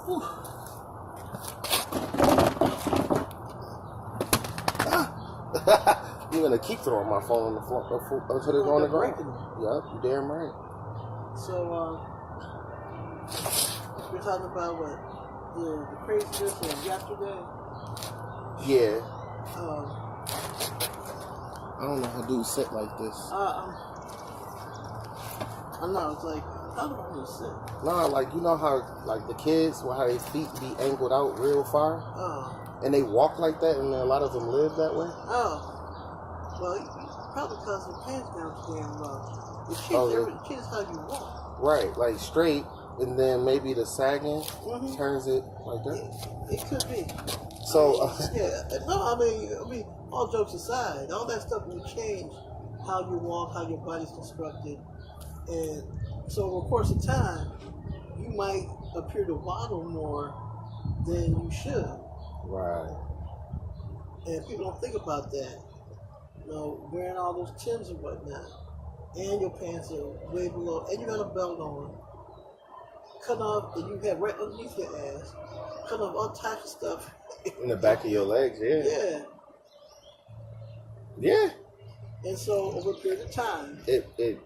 You're gonna keep throwing my phone on the floor until it's on the ground. Yep, you damn right. So, we're talking about what the craziness of yesterday. Yeah. I don't know how dudes sit like this. I know, it's like, how do I want to sit? Nah, like, you know how, like, the kids, how their feet be angled out real far? And they walk like that, and a lot of them live that way? Well, probably because the pants down damn low. It changes how you walk. Right, like straight, and then maybe the sagging turns it like that? It could be. So, I mean, all jokes aside, all that stuff will change how you walk, how your body's constructed. And so over the course of time, you might appear to waddle more than you should. Right. And people don't think about that. You know, wearing all those Timbs and whatnot, and your pants are way below, and you got a belt on, cut off, and you have right underneath your ass, cut off all types of stuff. In the back of your legs, yeah. Yeah. And so over a period of time, it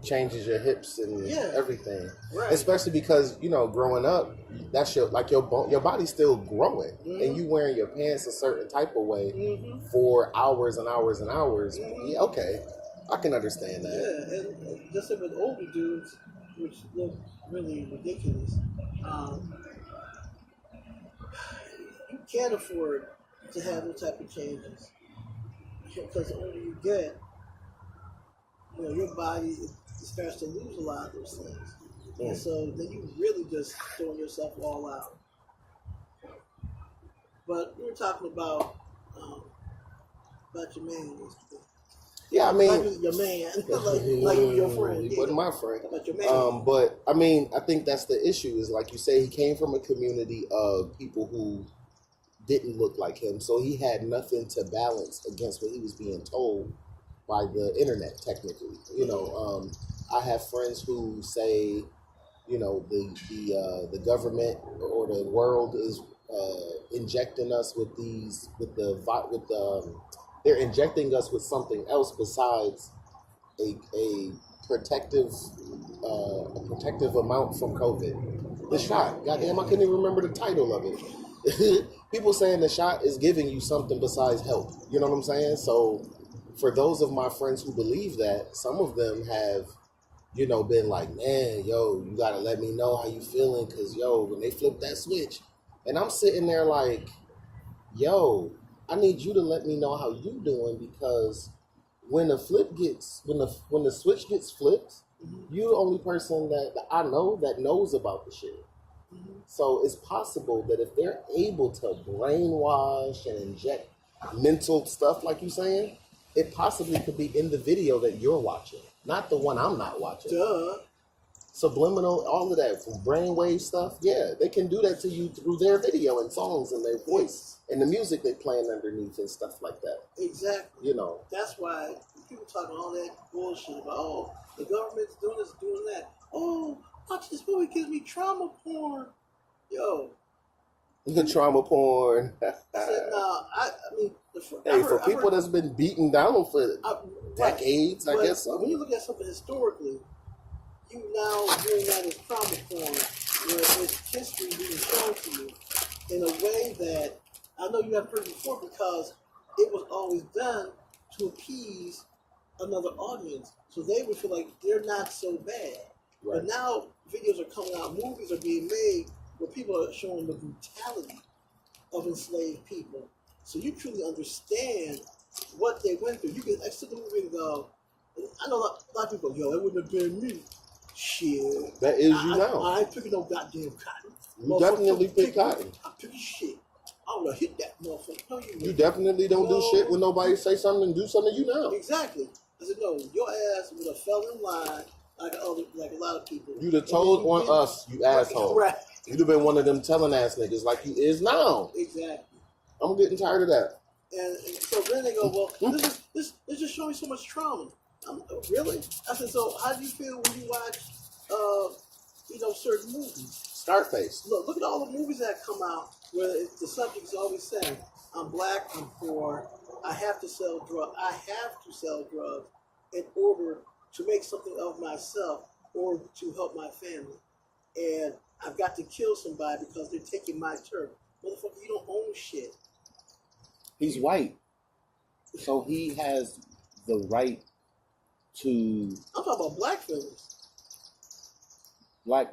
changes your hips and everything. Right. Especially because, you know, growing up, that's your body's still growing, and you wearing your pants a certain type of way for hours and hours and hours. Yeah, okay, I can understand that. Yeah, and just with older dudes, which look really ridiculous, you can't afford to have those type of changes because the older you get, you know, your body starts to lose a lot of those things. And so then you really just throwing yourself all out. But we were talking about your man yesterday. Yeah, I mean, like your man, like your friend. He wasn't my friend. About your man. But I mean, I think that's the issue. Is like you say, he came from a community of people who didn't look like him, so he had nothing to balance against what he was being told by the internet. Technically, you know, I have friends who say, you know, the government or the world is injecting us with they're injecting us with something else besides a protective amount from COVID. The shot, goddamn, I couldn't even remember the title of it. People saying the shot is giving you something besides help. You know what I'm saying? So for those of my friends who believe that, some of them have, you know, been like, man, yo, you gotta let me know how you feeling, because, yo, when they flip that switch, and I'm sitting there like, yo, I need you to let me know how you doing, because when the switch gets flipped, you're the only person that I know that knows about the shit. So it's possible that if they're able to brainwash and inject mental stuff like you're saying, it possibly could be in the video that you're watching, not the one I'm not watching. Duh. Subliminal, all of that, from brainwave stuff, yeah, they can do that to you through their video and songs and their voice and the music they playing underneath and stuff like that. Exactly. You know. That's why people talking all that bullshit about, oh, the government's doing this, doing that. Oh, watch this movie, gives me trauma porn. Yo. The trauma porn. I said, no, I mean, for people that's been beaten down for decades, I guess so. When you look at something historically, you now viewing that as trauma porn, where it's history being shown to you in a way that I know you have heard before, because it was always done to appease another audience, so they would feel like they're not so bad. Right. But now videos are coming out, movies are being made where people are showing the brutality of enslaved people. So you truly understand what they went through. You can exit the movie and go, I know a lot of people go, yo, it wouldn't have been me. Shit. That is you now. I ain't picking no goddamn cotton. You definitely pick cotton. I'm picking shit. I would have hit that motherfucker. No, you definitely don't do shit when nobody say something and do something to you now. Exactly. I said, no, your ass would have fell in line like a lot of people. You'd have told on us, you asshole. Right. You'd have been one of them telling ass niggas like you is now. Exactly. I'm getting tired of that. And so then they go, well, this just showing so much trauma. Really? I said, so how do you feel when you watch, certain movies? Scarface. Look at all the movies that come out where the subject is always saying, "I'm black, I'm poor, I have to sell drugs. I have to sell drugs in order to make something of myself or to help my family, and I've got to kill somebody because they're taking my turf." Motherfucker, you don't own shit. He's white, so he has the right to I'm talking about black films. black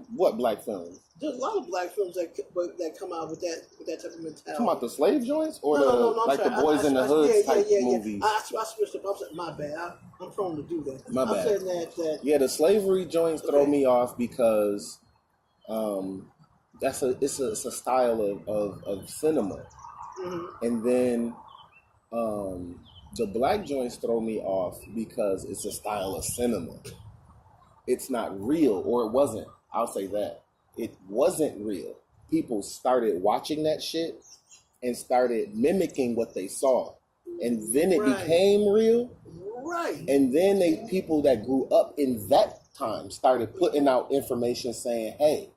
films? There's a lot of black films that come out with that type of mentality. Talking about the slave joints or No, the I'm like sorry. the Boys in the Hood type movies? I switched up. My bad. I'm prone to do that. My I'm bad. saying that Yeah, the slavery joints throw Okay. me off because it's a style of cinema, and then the black joints throw me off because it's a style of cinema. It's not real, or it wasn't. I'll say that it wasn't real. People started watching that shit and started mimicking what they saw, and then it Right. became real. right. And then people that grew up in that time started putting out information saying, "Hey,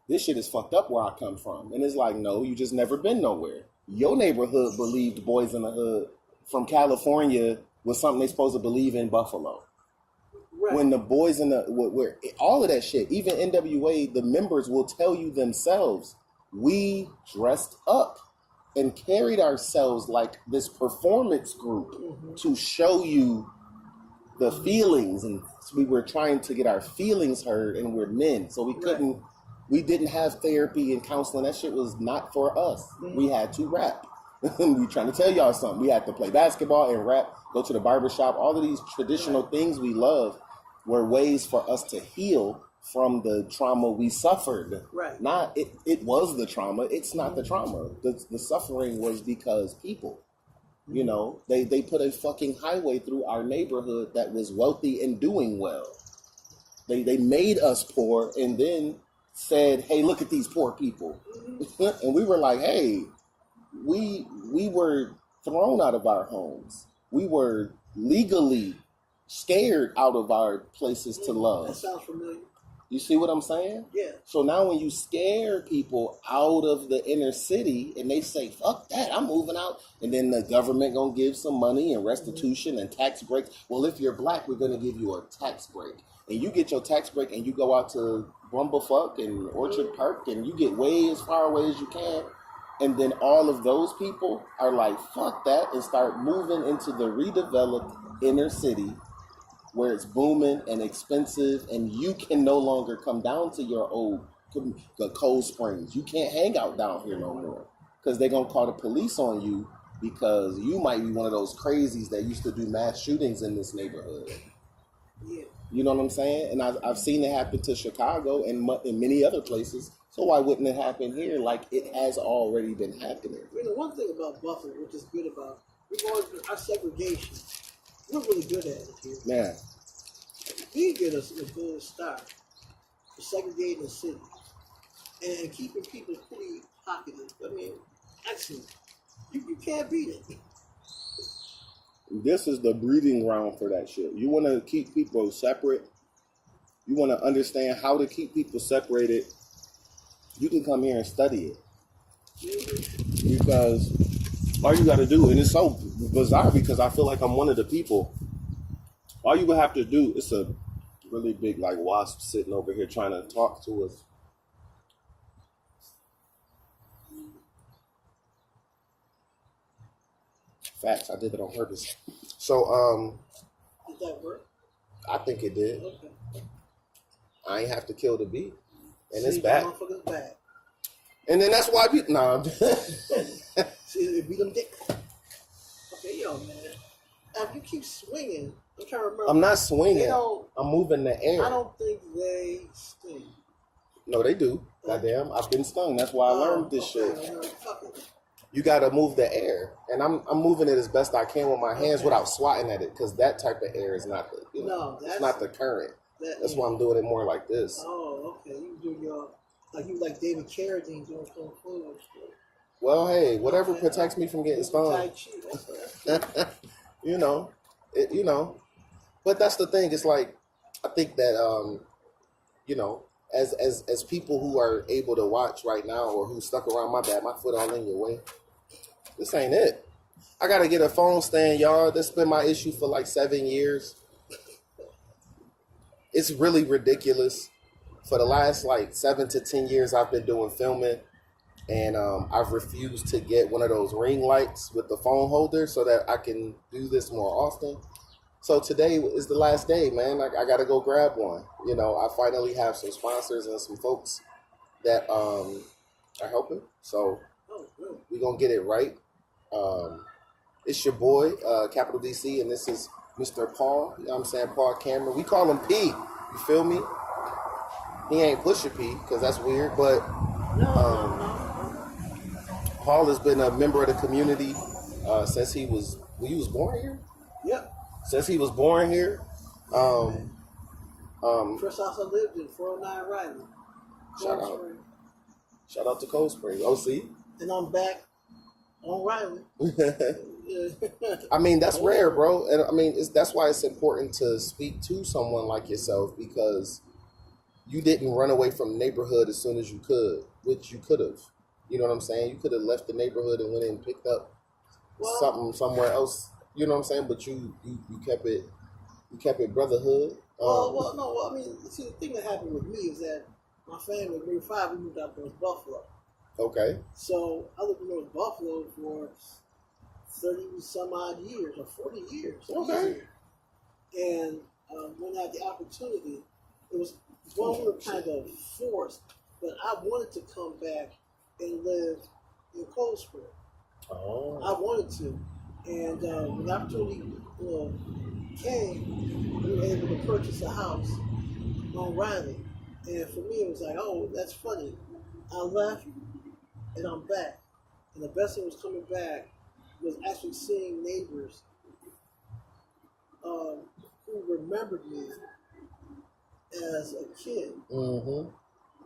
this shit is fucked up where I come from." And it's like, no, you just never been nowhere. Your neighborhood believed Boys in the Hood from California was something they supposed to believe in Buffalo. Right. When the Boys in the where all of that shit, even NWA, the members will tell you themselves, we dressed up and carried ourselves like this performance group to show you the feelings, and we were trying to get our feelings heard, and we're men, so we couldn't. We didn't have therapy and counseling. That shit was not for us. We had to rap. We trying to tell y'all something. We had to play basketball and rap, go to the barbershop. All of these traditional things we love were ways for us to heal from the trauma we suffered. Right. Not it was the trauma. It's not the trauma. The suffering was because people. You know, they put a fucking highway through our neighborhood that was wealthy and doing well. They made us poor and then said, "Hey, look at these poor people." And we were like, "Hey, we were thrown out of our homes. We were legally scared out of our places to That love." sounds familiar. You see what I'm saying? Yeah. So now when you scare people out of the inner city and they say, "Fuck that, I'm moving out," and then the government gonna give some money and restitution and tax breaks. Well, if you're black, we're gonna give you a tax break. And you get your tax break and you go out to Bumblefuck and Orchard Park and you get way as far away as you can. And then all of those people are like, "Fuck that," and start moving into the redeveloped inner city where it's booming and expensive, and you can no longer come down to your the Cold Springs. You can't hang out down here no more because they're gonna call the police on you because you might be one of those crazies that used to do mass shootings in this neighborhood. Yeah. You know what I'm saying? And I've seen it happen to Chicago and in many other places. So why wouldn't it happen here? Like it has already been happening. You know, one thing about Buffalo, which is good about, we've always been, our segregation, we're really good at it here. Man, We get us a good start for segregating the city and keeping people pretty pocketed. I mean, excellent. You can't beat it. this is the breeding ground for that shit. You want to keep people separate. You want to understand how to keep people separated. You can come here and study it because all you got to do, and it's so bizarre because I feel like I'm one of the people. All you would have to do, it's a really big like wasp sitting over here trying to talk to us. Facts, I did it on purpose. So Did that work? I think it did. Okay. I ain't have to kill the bee, and See, it's back. that motherfucker's back. And then that's why people. Nah, See, it beat them dick. Okay, yo, man. If you keep swinging, I'm trying to remember. I'm not They swinging. don't, I'm moving the air. I don't think they sting. No, they do. Goddamn, I've been stung. That's why I learned this shit. Fuck it. You gotta move the air, and I'm moving it as best I can with my hands Okay. without swatting at it, because that type of air is not the. No, it's that's not the current. That's yeah. why I'm doing it more like this. Oh, okay. You do your like David Carradine doing kung fu and shit. Well, hey, whatever Okay. protects me from getting Tai stung, Chi, that's you know, you know. But that's the thing. It's like I think that you know, as people who are able to watch right now or who stuck around, my bad, my foot all in your way. This ain't it. I gotta get a phone stand, y'all. This has been my issue for like 7 years. It's really ridiculous. For the last like 7 to 10 years, I've been doing filming, and I've refused to get one of those ring lights with the phone holder so that I can do this more often. So today is the last day, man. I got to go grab one. You know, I finally have some sponsors and some folks that are helping. So Oh, really? we're going to get it right. It's your boy, Capital DC, and this is Mr. Paul. You know what I'm saying? Paul Cameron. We call him P. You feel me? He ain't Pusha P because that's weird, but No. Paul has been a member of the community since he was born here? Yep. Since he was born here. First house I lived in, 409 Riley. Shout Cold out. Spring. Shout out to Cold Spring. OC. And I'm back on Riley. Yeah. I mean, that's rare, bro. And I mean, that's why it's important to speak to someone like yourself, because you didn't run away from the neighborhood as soon as you could, which you could have. You know what I'm saying? You could have left the neighborhood and went and picked up Well- something somewhere else. You know what I'm saying? But you kept it brotherhood. I mean, see, the thing that happened with me is that my family, grade 5, we moved out to North Buffalo. Okay. So I lived in North Buffalo for 30 some odd years, or 40 years. Okay. And when I had the opportunity, it was one we were kind of forced, but I wanted to come back and live in Cold Spring. Oh. I wanted to. And when the opportunity came, we were able to purchase a house on Riley. And for me, it was like, oh, that's funny. I left and I'm back. And the best thing was coming back was actually seeing neighbors who remembered me as a kid. Mm-hmm.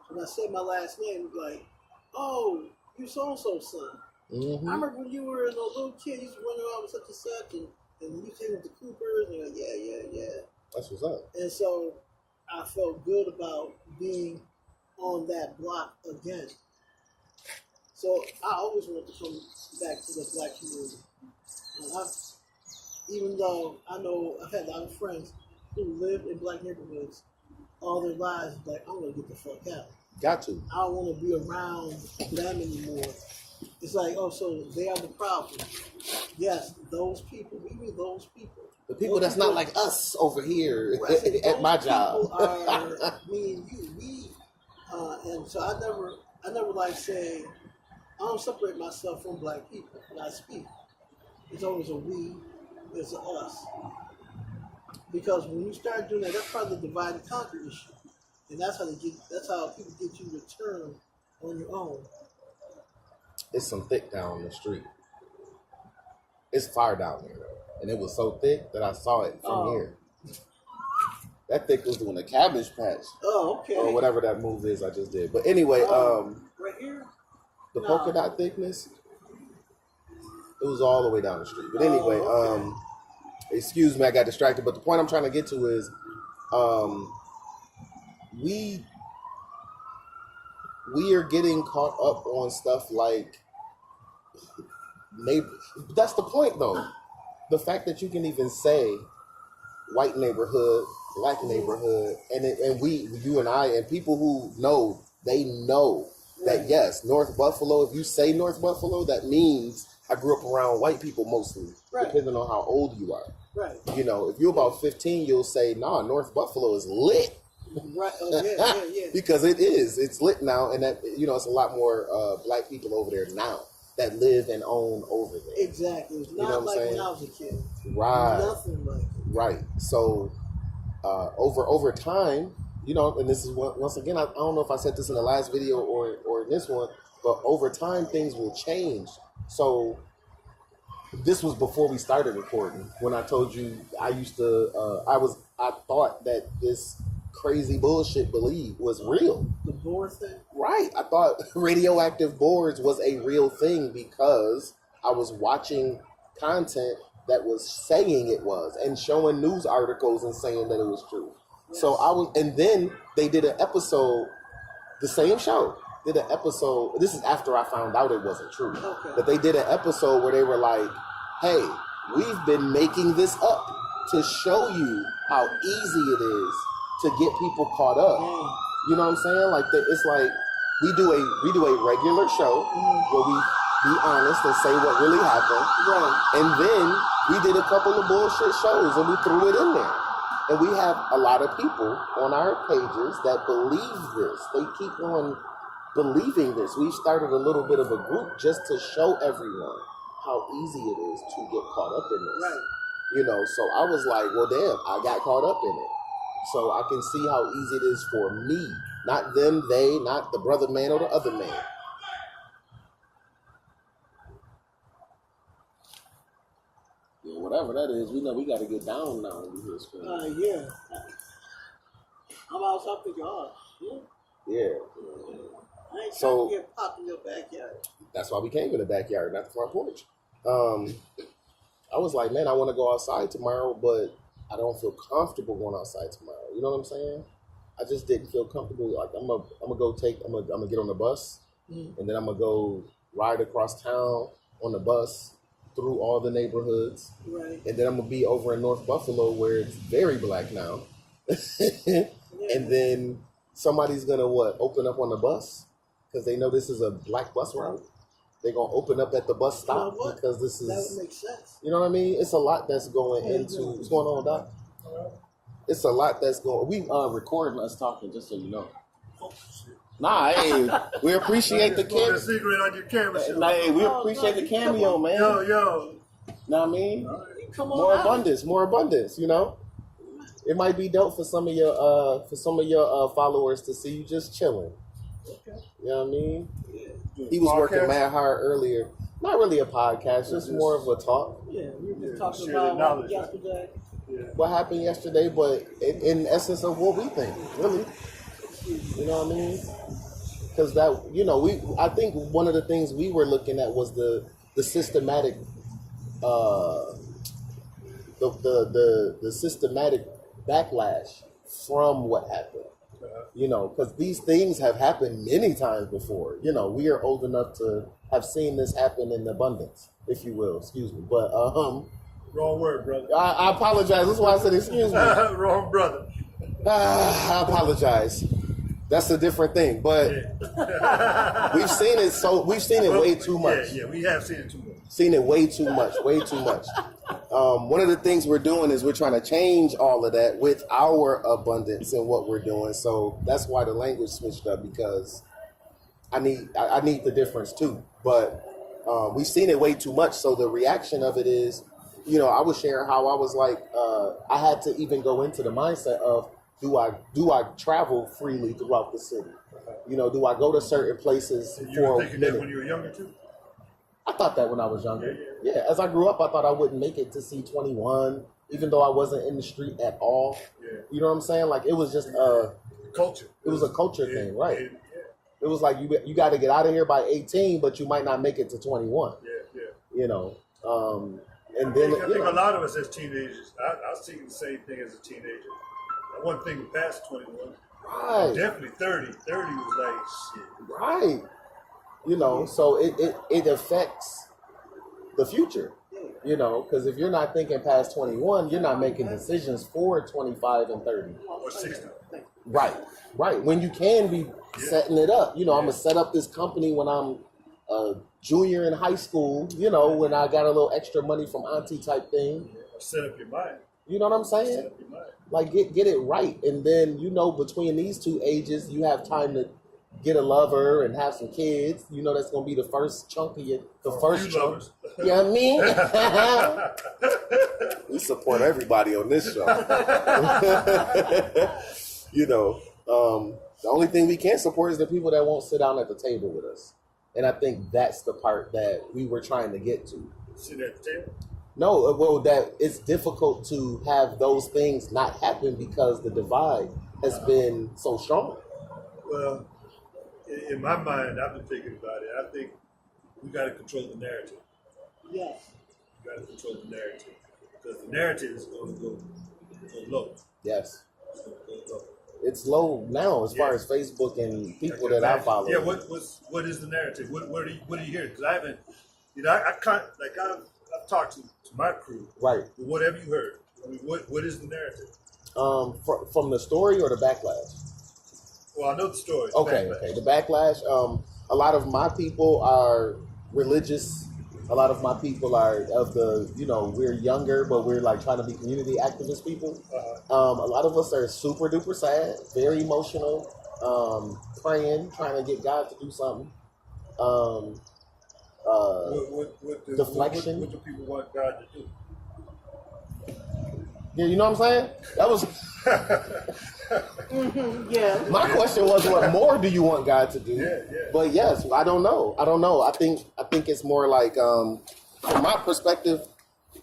When I said my last name, it was like, oh, you so-and-so's son. Mm-hmm. I remember when you were a little kid, you used to run around with such and such, and you came with the Coopers, and you're like, yeah. That's what's up. And so I felt good about being on that block again. So I always wanted to come back to the black community. And even though I know I've had a lot of friends who lived in black neighborhoods all their lives, like, I'm going to get the fuck out. Got to. I don't want to be around them anymore. It's like, oh, so they are the problem. Yes, those people. We mean those people. The people that's not like us over here Right, at my those job. people are me and you. And so I never like say, I don't separate myself from black people when I speak. It's always a we, it's a us. Because when you start doing that, that's part of the divide and conquer issue. And that's how people get you to turn on your own. It's some thick down the street. It's fire down there, and it was so thick that I saw it from here. That thick was doing a Cabbage Patch Oh, okay. or whatever that move is I just did. But anyway, Right here? the No. polka dot thickness, it was all the way down the street. But anyway, okay. Excuse me, I got distracted. But the point I'm trying to get to is, we are getting caught up on stuff like neighbor. That's the point, though. The fact that you can even say white neighborhood, black neighborhood, and we, you and I, and people who know, they know that yes, North Buffalo. If you say North Buffalo, that means I grew up around white people mostly, Right. depending on how old you are. Right. You know, if you're about 15, you'll say, nah, North Buffalo is lit. Right. Oh, yeah. Because it is. It's lit now, and that, you know, it's a lot more black people over there now that live and own over there. Exactly. It's know not what I'm like saying? when I was a kid. Right. Nothing like it. Right. So over time, you know, and this is once again, I don't know if I said this in the last video or in this one, but over time things will change. So this was before we started recording, when I told you I used to I thought that this crazy bullshit belief was real. The board thing. Right. I thought radioactive boards was a real thing because I was watching content that was saying it was and showing news articles and saying that it was true. So I was, and then they did an episode, the same show did an episode. This is after I found out it wasn't true, Okay. but they did an episode where they were like, "Hey, we've been making this up to show you how easy it is to get people caught up." Dang. You know what I'm saying? Like it's like we do a regular show where we be honest and say what really happened, Right. and then we did a couple of bullshit shows and we threw it in there. And we have a lot of people on our pages that believe this. They keep on believing this. We started a little bit of a group just to show everyone how easy it is to get caught up in this. Right. You know, so I was like, well, damn, I got caught up in it. So I can see how easy it is for me. Not them, they, not the brother man or the other man. Yeah, whatever that is, we know we got to get down now when we hear screaming. Yeah. I'm outside thinking, oh, shit. Yeah. I ain't So- trying to get popped in your backyard. That's why we came in the backyard, not the front porch. I was like, man, I want to go outside tomorrow, but I don't feel comfortable going outside tomorrow. You know what I'm saying? I just didn't feel comfortable. Like I'm gonna get on the bus, and then I'm gonna go ride across town on the bus through all the neighborhoods, Right. and then I'm gonna be over in North Buffalo where it's very black now, and then somebody's gonna open up on the bus because they know this is a black bus route. They're gonna open up at the bus stop You know what? because this That is, would make sense. you know what I mean? It's a lot that's going into what's going on, Doc. It's a lot that's going. We recording us talking, just so you know. Nah, hey, we appreciate the Keep the cameo. secret on your camera show. Nah, hey, we appreciate the cameo, man. Yo. Know what I mean? Come on More out. abundance. You know, it might be dope for some of your followers to see you just chilling. Okay. You know what I mean? Yeah. He was working Podcast? mad hard earlier. Not really a podcast, just more of a talk. Yeah, we were just Yeah, talking share the about knowledge, yesterday. What happened yesterday, but in essence of what we think, really. You know what I mean? Because that, you know, I think one of the things we were looking at was the systematic, the systematic backlash from what happened. You know, because these things have happened many times before. You know, we are old enough to have seen this happen in abundance, if you will. Excuse me, but Wrong word, brother. I apologize. That's why I said excuse me. Wrong brother. I apologize. That's a different thing, but Yeah. we've seen it. So we've seen it way too much. Yeah, we have seen it too much. Seen it way too much. Way too much. One of the things we're doing is we're trying to change all of that with our abundance and what we're doing. So that's why the language switched up, because I need the difference too. But we've seen it way too much. So the reaction of it is, you know, I was sharing how I was like, I had to even go into the mindset of, do I travel freely throughout the city? You know, do I go to certain places You for were a thinking that minute? when you were younger too? I thought that when I was younger. Yeah, as I grew up, I thought I wouldn't make it to C21, even though I wasn't in the street at all. Yeah. You know what I'm saying? Like it was just Culture. it was a culture Yeah, thing, right? Yeah, It was like you got to get out of here by 18, but you might not make it to 21. yeah. You know, and I then think you a know, lot of us as teenagers, I was thinking the same thing as a teenager. One thing past 21, right, definitely 30. 30 was like, shit. right. You know, so it affects the future. You know, because if you're not thinking past 21, you're not making decisions for 25 and 30. Or 60. Right, right. When you can be setting it up. You know, I'm going to set up this company when I'm a junior in high school, you know, when I got a little extra money from auntie type thing. Or set up your mind. You know what I'm Set saying? up your mind. Like, get it right. And then, you know, between these two ages, you have time to get a lover and have some kids. You know, that's going to be the first chunk of the first Few chunk. lovers. You know what I mean? We support everybody on this show. You know, the only thing we can't support is the people that won't sit down at the table with us. And I think that's the part that we were trying to get to. Sitting at the table. No, well, that it's difficult to have those things not happen because the divide has been so strong. Well, in my mind, I've been thinking about it. I think we got to control the narrative. Yes. We got to control the narrative because the narrative is going to go low. Yes. It's low now as far as Facebook and people that I follow. Yeah, what is the narrative? What do you hear? Because I haven't, I can't, like I've talked to my crew. Right. But what have you heard? I mean, what is the narrative? From the story or the backlash? Well, I know the story. Okay, the backlash. A lot of my people are religious. A lot of my people are of the, we're younger, but we're like trying to be community activist people. A lot of us are super duper sad, very emotional, praying, trying to get God to do something. Deflection. What do people want God to do? Yeah, you know what I'm saying? That was Yeah. my question was, what more do you want God to do? Yeah. But yes, I don't know. I think it's more like from my perspective,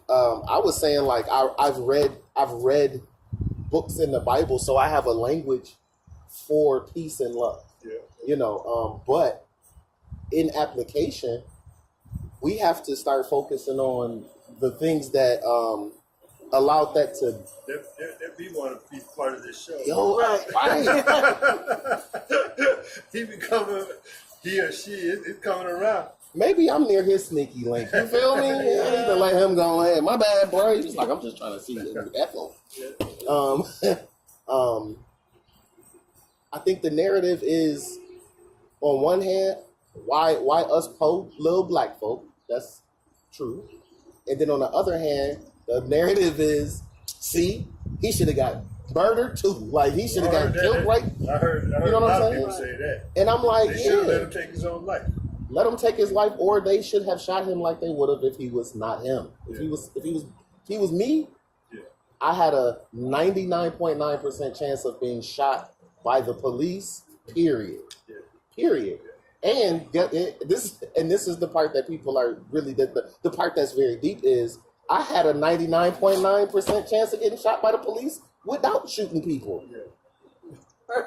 I was saying like I've read books in the Bible, so I have a language for peace and love. Yeah. But in application, we have to start focusing on the things that allowed that to. That be want to be part of this show. Right. He or she is coming around. Maybe I'm near his sneaky link. You feel me? I need to let him go ahead. My bad, bro. He's like, I'm just trying to see the echo. I think the narrative is, on one hand, why us poor little black folk. That's true. And then on the other hand, the narrative is, see, he should have got murdered too. Like he should have got killed, right? I heard You know a what I'm lot of saying? people say that. And I'm like, They should have let him take his own life. let him take his life, or they should have shot him like they would have if he was not him. If he was me, Yeah. I had a 99.9% chance of being shot by the police. Period. Yeah. Period. And this is the part that people are really the part that's very deep is I had a 99.9% chance of getting shot by the police without shooting people. Yeah.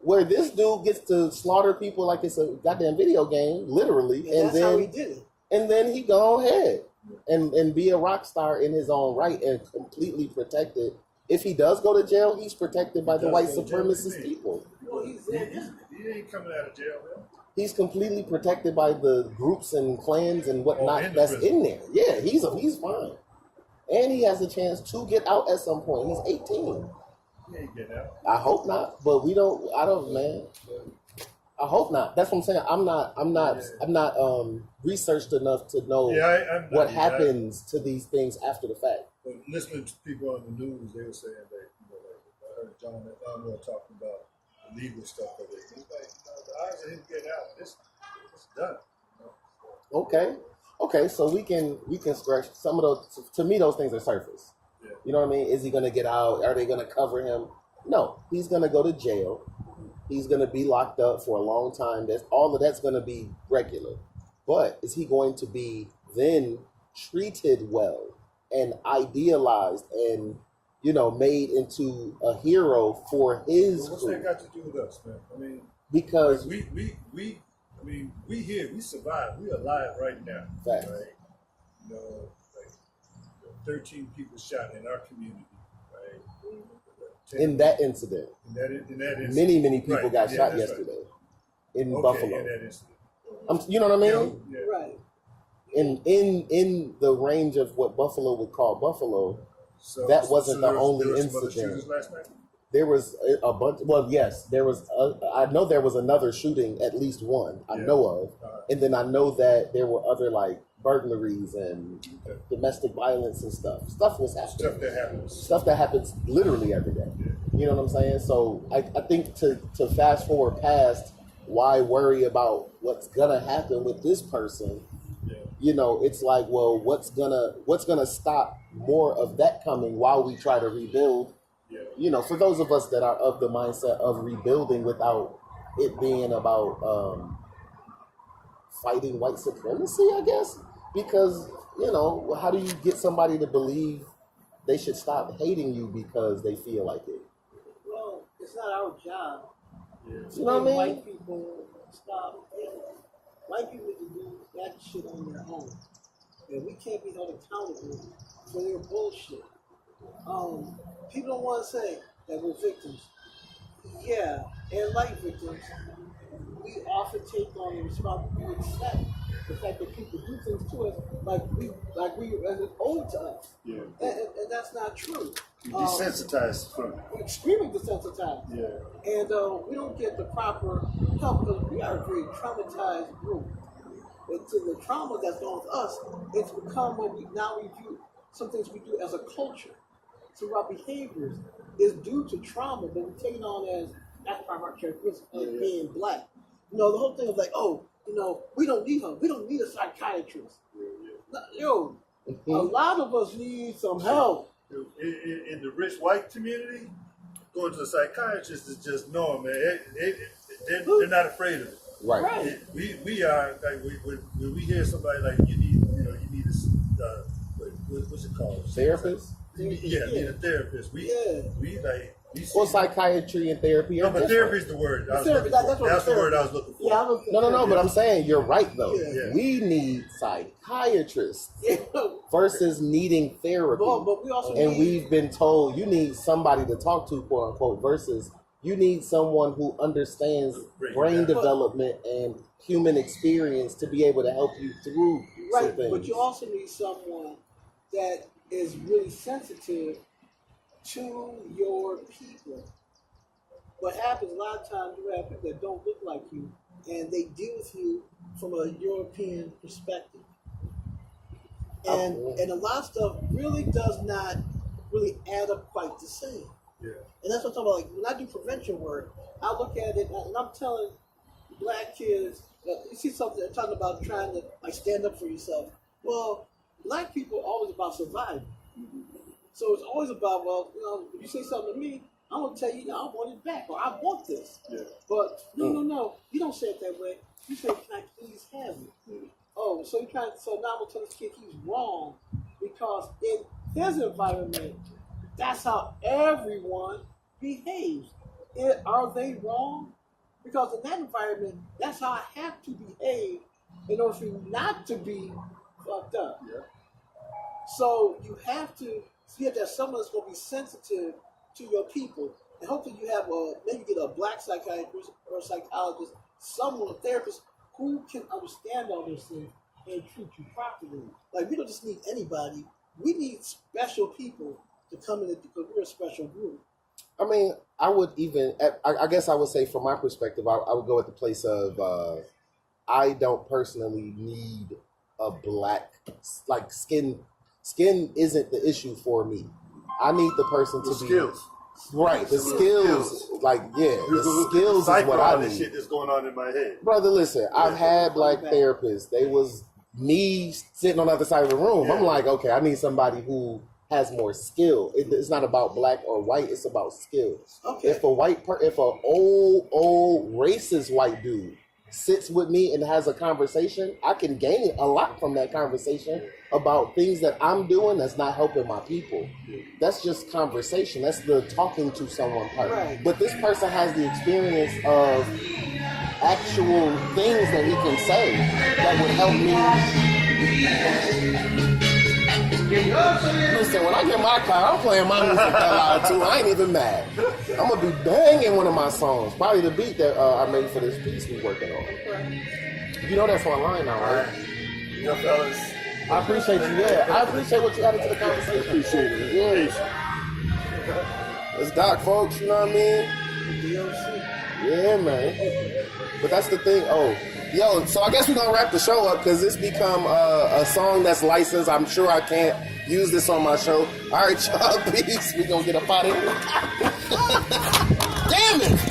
Where this dude gets to slaughter people like it's a goddamn video game, literally, And that's how he did it. and then he go ahead and be a rock star in his own right and completely protected. If he does go to jail, he's protected by the Does white go to jail, supremacist he people. Well, he's He ain't coming out of jail, man. He's completely protected by the groups and clans and whatnot in the that's prison. in there. Yeah, he's fine, and he has a chance to get out at some point. He's 18. He ain't getting out. I hope not, but I don't, man. I hope not. That's what I'm saying. I'm not researched enough to know I'm not what either. happens to these things after the fact. But listening to people on the news, they were saying that, I heard John Elwell talking about the legal stuff of it. He's like, the odds of him getting out, it's done. Okay. So we can stretch some of those. To me, those things are surface. Yeah. You know what I mean? Is he going to get out? Are they going to cover him? No, he's going to go to jail. He's going to be locked up for a long time. All of that's going to be regular. But is he going to be then treated well and idealized and, made into a hero for his What's crew? that got to do with us, man? I mean, Because we here, we survived. We alive right now. Facts. Right? Like 13 people shot in our community, right? 10 in that incident, in that incident. many people Right. got Yeah, shot that's yesterday in right. Buffalo. In that incident. You know what I mean? Yeah. Right. In the range of what Buffalo would call Buffalo, that wasn't the only there was some other incident. shooters last night? there was a bunch. Well, yes, there was. I know there was another shooting, at least one I Yeah. know of, Uh-huh. and then I know that there were other like burglaries and Okay. domestic violence and stuff. Stuff was happening. Stuff that happens. Stuff that happens literally every day. Yeah. You know what I'm saying? So I think to fast forward past why worry about what's gonna happen with this person, Yeah. you know, it's like, well, what's gonna stop more of that coming while we try to rebuild? Yeah. You know, for those of us that are of the mindset of rebuilding without it being about fighting white supremacy, I guess, because you know, how do you get somebody to believe they should stop hating you because they feel like it? Well, it's not our job. Yeah. You know what I mean? White people stop hating. White people can do that shit on their own, and we can't be held accountable for their bullshit. People don't want to say, that we're victims. Yeah, and like victims, we often take on the responsibility to accept the fact that people do things to us like we as it owed to us. Yeah. And that's not true. You desensitized from it. We're extremely desensitized. Yeah. And we don't get the proper help because we are a very traumatized group. And to the trauma that's gone with us, it's become what we view some things we do as a culture. So our behaviors is due to trauma, but we take it on as that's part of our characteristic of being black. You know, the whole thing of like, oh, you know, we don't need her. We don't need a psychiatrist. Yo, a lot of us need some help. In the rich white community, going to a psychiatrist is just normal, man. They're not afraid of it. Right. We are like when we hear somebody like you need a what's it called? Therapist? Yeah, need a therapist. We see. Well, psychiatry and therapy are No, but different. therapy is the word. That's the word I was looking for. Yeah, No, but I'm saying you're right though. Yeah. We need psychiatrists Yeah. versus needing therapy. But we also And need, we've been told you need somebody to talk to, quote unquote, versus you need someone who understands brain development and human experience to be able to help you through some right, things. but you also need someone that is really sensitive to your people. What happens a lot of times, you have people that don't look like you, and they deal with you from a European perspective. And a lot of stuff really does not really add up quite the same. Yeah. And that's what I'm talking about. Like when I do prevention work, I look at it and I'm telling black kids, you see something they're talking about trying to like stand up for yourself. Well, black people are always about surviving. So it's always about, well, you know, if you say something to me, I'm gonna tell you, no, I want it back or I want this. Yeah. But no, you don't say it that way. You say, can I please have it? Oh, so now I'm gonna tell this kid he's wrong because in his environment, that's how everyone behaves. Are they wrong? Because in that environment, that's how I have to behave in order for you not to be fucked up. Yeah. So you have to have someone that's going to be sensitive to your people. And hopefully you have maybe get a black psychiatrist or a psychologist, someone, a therapist, who can understand all those things and treat you properly. Like we don't just need anybody. We need special people to come in because we're a special group. I mean, I would even, I guess I would say from my perspective, I would go at the place of, I don't personally need a black, like skin isn't the issue for me. I need the person to be. Skills. Right, the skills, like, the skills is what I this need. shit that's going on in my head. Brother, listen, I've had black therapists. They was me sitting on the other side of the room. Yeah. I'm like, okay, I need somebody who has more skill. It's not about black or white. It's about skills. Okay. If if an old racist white dude sits with me and has a conversation, I can gain a lot from that conversation about things that I'm doing that's not helping my people. That's just conversation. That's the talking to someone part. Right. But this person has the experience of actual things that he can say that would help me. Listen, when I get my car, I'm playing my music that loud too. I ain't even mad. I'm gonna be banging one of my songs, probably the beat that I made for this piece we working on. You know that's online now, right? You know, fellas. I appreciate you. Yeah, I appreciate what you added to the conversation. Appreciate it. Yeah. It's Doc, folks. You know what I mean? Yeah, man. But that's the thing. Oh, yo. So I guess we're gonna wrap the show up because it's become a song that's licensed. I'm sure I can't use this on my show. All right, y'all. Peace. We gonna get up out of here. Damn it.